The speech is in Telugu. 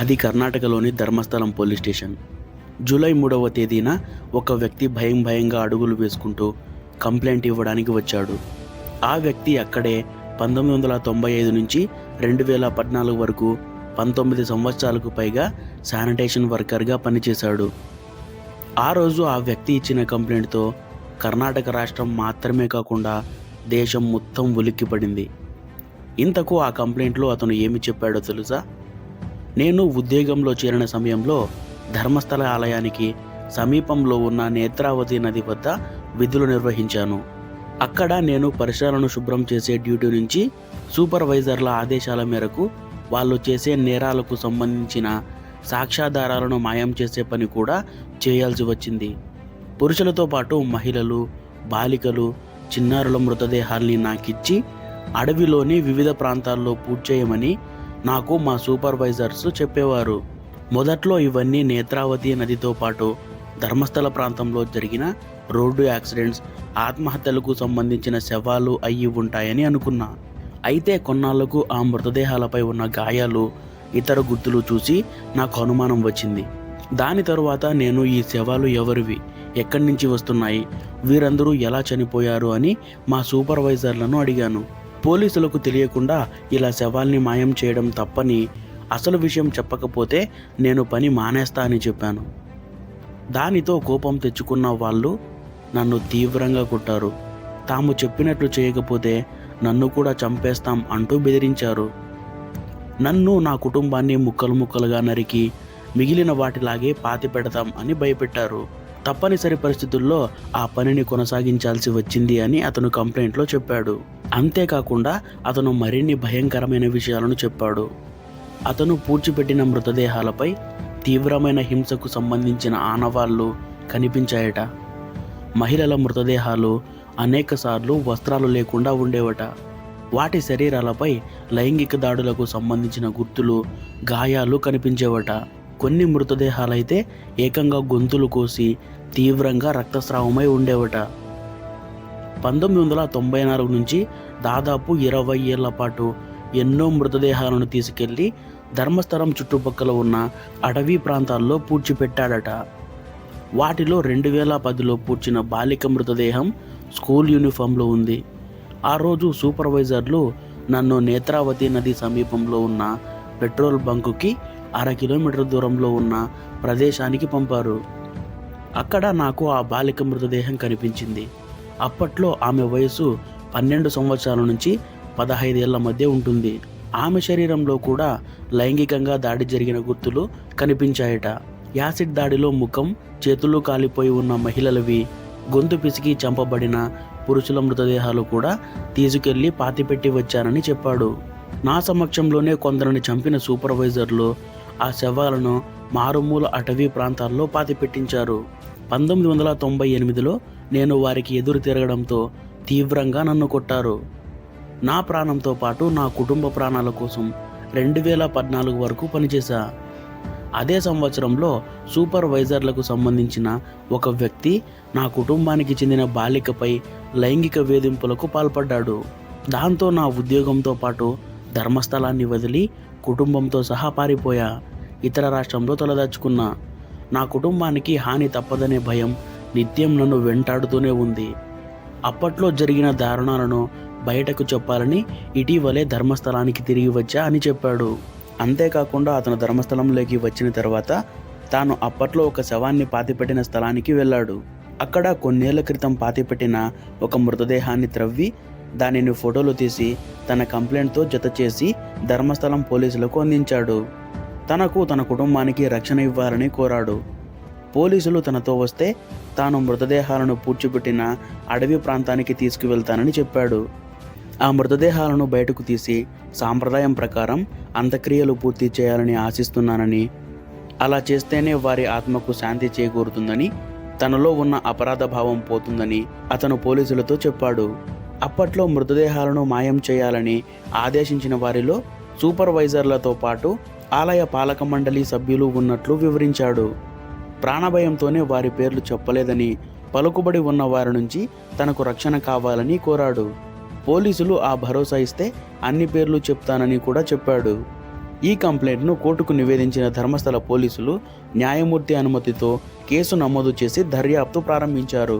అది కర్ణాటకలోని ధర్మస్థలం పోలీస్ స్టేషన్. జూలై 3వ తేదీన ఒక వ్యక్తి భయంగా అడుగులు వేసుకుంటూ కంప్లైంట్ ఇవ్వడానికి వచ్చాడు. ఆ వ్యక్తి అక్కడే 1995 నుంచి 2014 వరకు 19 సంవత్సరాలకు పైగా శానిటేషన్ వర్కర్గా పనిచేశాడు. ఆ రోజు ఆ వ్యక్తి ఇచ్చిన కంప్లైంట్తో కర్ణాటక రాష్ట్రం మాత్రమే కాకుండా దేశం మొత్తం ఉలిక్కిపడింది. ఇంతకు ఆ కంప్లైంట్లో అతను ఏమి చెప్పాడో తెలుసా? నేను ఉద్యోగంలో చేరిన సమయంలో ధర్మస్థల ఆలయానికి సమీపంలో ఉన్న నేత్రావతి నది వద్ద విధులు నిర్వహించాను. అక్కడ నేను పరిసరాలను శుభ్రం చేసే డ్యూటీ నుంచి సూపర్వైజర్ల ఆదేశాల మేరకు వాళ్ళు చేసే నేరాలకు సంబంధించిన సాక్ష్యాధారాలను మాయం చేసే పని కూడా చేయాల్సి వచ్చింది. పురుషులతో పాటు మహిళలు, బాలికలు, చిన్నారుల మృతదేహాల్ని నాకిచ్చి అడవిలోని వివిధ ప్రాంతాల్లో పూడ్చేయమని నాకు మా సూపర్వైజర్స్ చెప్పేవారు. మొదట్లో ఇవన్నీ నేత్రావతి నదితో పాటు ధర్మస్థల ప్రాంతంలో జరిగిన రోడ్డు యాక్సిడెంట్స్, ఆత్మహత్యలకు సంబంధించిన శవాలు అయ్యి ఉంటాయని అనుకున్నా. అయితే కొన్నాళ్లకు ఆ మృతదేహాలపై ఉన్న గాయాలు, ఇతర గుర్తులు చూసి నాకు అనుమానం వచ్చింది. దాని తరువాత నేను ఈ శవాలు ఎవరివి, ఎక్కడి నుంచి వస్తున్నాయి, వీరందరూ ఎలా చనిపోయారు అని మా సూపర్వైజర్లను అడిగాను. పోలీసులకు తెలియకుండా ఇలా శవాల్ని మాయం చేయడం తప్పని, అసలు విషయం చెప్పకపోతే నేను పని మానేస్తా అని చెప్పాను. దానితో కోపం తెచ్చుకున్న వాళ్ళు నన్ను తీవ్రంగా కొట్టారు. తాము చెప్పినట్లు చేయకపోతే నన్ను కూడా చంపేస్తాం అంటూ బెదిరించారు. నన్ను, నా కుటుంబాన్ని ముక్కలుగా నరికి మిగిలిన వాటిలాగే పాతి పెడతాం అని భయపెట్టారు. తప్పనిసరి పరిస్థితుల్లో ఆ పనిని కొనసాగించాల్సి వచ్చింది అని అతను కంప్లైంట్లో చెప్పాడు. అంతేకాకుండా అతను మరిన్ని భయంకరమైన విషయాలను చెప్పాడు. అతను పూడ్చిపెట్టిన మృతదేహాలపై తీవ్రమైన హింసకు సంబంధించిన ఆనవాళ్లు కనిపించాయట. మహిళల మృతదేహాలు అనేకసార్లు వస్త్రాలు లేకుండా ఉండేవట. వాటి శరీరాలపై లైంగిక దాడులకు సంబంధించిన గుర్తులు, గాయాలు కనిపించేవట. కొన్ని మృతదేహాలైతే ఏకంగా గొంతులు కోసి తీవ్రంగా రక్తస్రావమై ఉండేవట. 1994 నుంచి దాదాపు 20 ఏళ్ల పాటు ఎన్నో మృతదేహాలను తీసుకెళ్లి ధర్మస్థలం చుట్టుపక్కల ఉన్న అటవీ ప్రాంతాల్లో పూడ్చిపెట్టాడట. వాటిలో 2010లో పూడ్చిన బాలిక మృతదేహం స్కూల్ యూనిఫామ్లో ఉంది. ఆ రోజు సూపర్వైజర్లు నన్ను నేత్రావతి నది సమీపంలో ఉన్న పెట్రోల్ బంకుకి 1/2 కిలోమీటర్ దూరంలో ఉన్న ప్రదేశానికి పంపారు. అక్కడ నాకు ఆ బాలిక మృతదేహం కనిపించింది. అప్పట్లో ఆమె వయసు 12 సంవత్సరాల నుంచి 15 ఏళ్ల మధ్య ఉంటుంది. ఆమె శరీరంలో కూడా లైంగికంగా దాడి జరిగిన గుర్తులు కనిపించాయట. యాసిడ్ దాడిలో ముఖం, చేతులు కాలిపోయి ఉన్న మహిళలవి, గొంతు పిసికి చంపబడిన పురుషుల మృతదేహాలు కూడా తీసుకెళ్లి పాతిపెట్టి వచ్చానని చెప్పాడు. నా సమక్షంలోనే కొందరిని చంపిన సూపర్వైజర్లు ఆ శవాలను మారుమూల అటవీ ప్రాంతాల్లో పాతిపెట్టించారు. 1998లో నేను వారికి ఎదురు తిరగడంతో తీవ్రంగా నన్ను కొట్టారు. నా ప్రాణంతో పాటు నా కుటుంబ ప్రాణాల కోసం 2014 వరకు పనిచేశా. అదే సంవత్సరంలో సూపర్వైజర్లకు సంబంధించిన ఒక వ్యక్తి నా కుటుంబానికి చెందిన బాలికపై లైంగిక వేధింపులకు పాల్పడ్డాడు. దాంతో నా ఉద్యోగంతో పాటు ధర్మస్థలాన్ని వదిలి కుటుంబంతో సహా పారిపోయా. ఇతర రాష్ట్రంలో తలదాచుకున్నా. నా కుటుంబానికి హాని తప్పదనే భయం నిత్యం నన్ను వెంటాడుతూనే ఉంది. అప్పట్లో జరిగిన దారుణాలను బయటకు చెప్పాలని ఇటీవలే ధర్మస్థలానికి తిరిగి వచ్చా అని చెప్పాడు. అంతేకాకుండా అతను ధర్మస్థలంలోకి వచ్చిన తర్వాత తాను అప్పట్లో ఒక శవాన్ని పాతిపెట్టిన స్థలానికి వెళ్ళాడు. అక్కడ కొన్నేళ్ల క్రితం పాతిపెట్టిన ఒక మృతదేహాన్ని త్రవ్వి దానిని ఫోటోలు తీసి తన కంప్లైంట్తో జత చేసి ధర్మస్థలం పోలీసులకు అందించాడు. తనకు, తన కుటుంబానికి రక్షణ ఇవ్వాలని కోరాడు. పోలీసులు తనతో వస్తే తాను మృతదేహాలను పూడ్చిపెట్టిన అడవి ప్రాంతానికి తీసుకువెళ్తానని చెప్పాడు. ఆ మృతదేహాలను బయటకు తీసి సాంప్రదాయం ప్రకారం అంత్యక్రియలు పూర్తి చేయాలని ఆశిస్తున్నానని, అలా చేస్తేనే వారి ఆత్మకు శాంతి చేకూరుతుందని, తనలో ఉన్న అపరాధ భావం పోతుందని అతను పోలీసులతో చెప్పాడు. అప్పట్లో మృతదేహాలను మాయం చేయాలని ఆదేశించిన వారిలో సూపర్వైజర్లతో పాటు ఆలయ పాలక మండలి సభ్యులు ఉన్నట్లు వివరించాడు. ప్రాణభయంతోనే వారి పేర్లు చెప్పలేదని, పలుకుబడి ఉన్న వారి నుంచి తనకు రక్షణ కావాలని కోరాడు. పోలీసులు ఆ భరోసా ఇస్తే అన్ని పేర్లు చెప్తానని కూడా చెప్పాడు. ఈ కంప్లైంట్ను కోర్టుకు నివేదించిన ధర్మస్థల పోలీసులు న్యాయమూర్తి అనుమతితో కేసు నమోదు చేసి దర్యాప్తు ప్రారంభించారు.